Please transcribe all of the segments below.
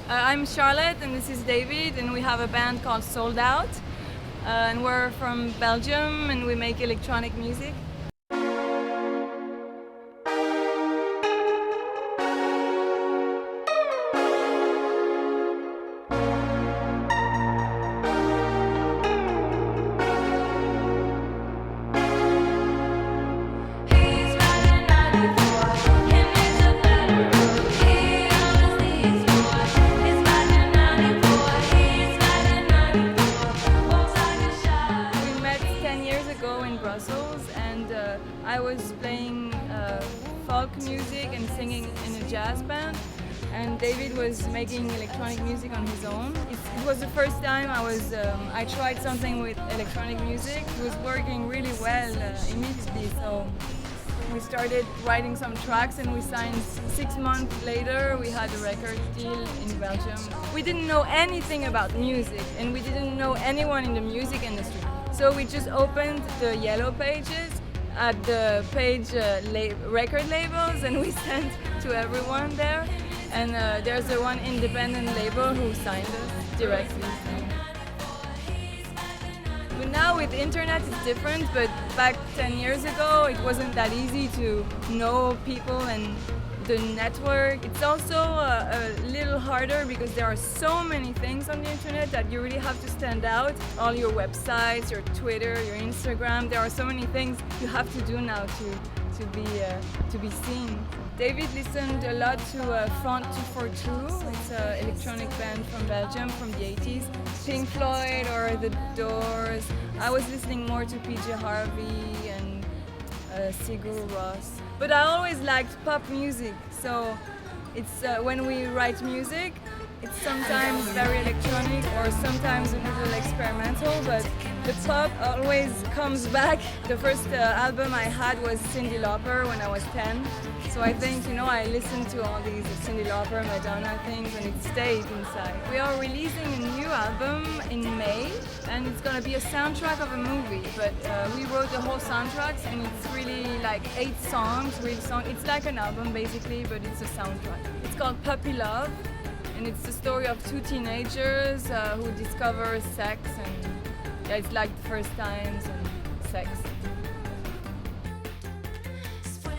I'm Charlotte and this is David, and we have a band called SOLDOUT. And we're from Belgium and we make electronic music. In Brussels, and I was playing folk music and singing in a jazz band, and David was making electronic music on his own. It was the first time I tried something with electronic music. It was working really well immediately, so we started writing some tracks and we signed 6 months later. We had a record deal in Belgium. We didn't know anything about music and we didn't know anyone in the music industry. So we just opened the yellow pages at the page record labels and we sent to everyone there. And there's the one independent label who signed us directly. But now with internet it's different, but back 10 years ago it wasn't that easy to know people and the network. It's also a little harder because there are so many things on the internet that you really have to stand out. All your websites, your Twitter, your Instagram, there are so many things you have to do now to be seen. David listened a lot to Front 242. It's an electronic band from Belgium from the 80s. Pink Floyd or The Doors. I was listening more to PJ Harvey and Sigur Rós. But I always liked pop music, so it's when we write music, it's sometimes very electronic or sometimes a little experimental, but the pop always comes back. The first album I had was Cyndi Lauper when I was 10, so I think, I listened to all these Cyndi Lauper, Madonna things, and it stayed inside. We are releasing a new album in May, and it's gonna be a soundtrack of a movie, but we wrote the whole soundtracks, and it's really like 8 songs, real songs. It's like an album basically, but it's a soundtrack. It's called Puppy Love, and it's the story of 2 teenagers who discover sex, and it's like the first times and sex.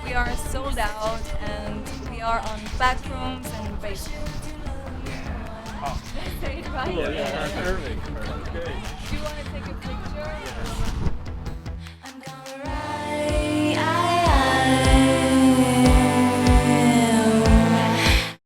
We are sold out, and we are on backrooms and basement. Oh. Say it right? Cool, yeah, perfect. Okay. Do you want to take a picture? Yeah. I'm gonna ride.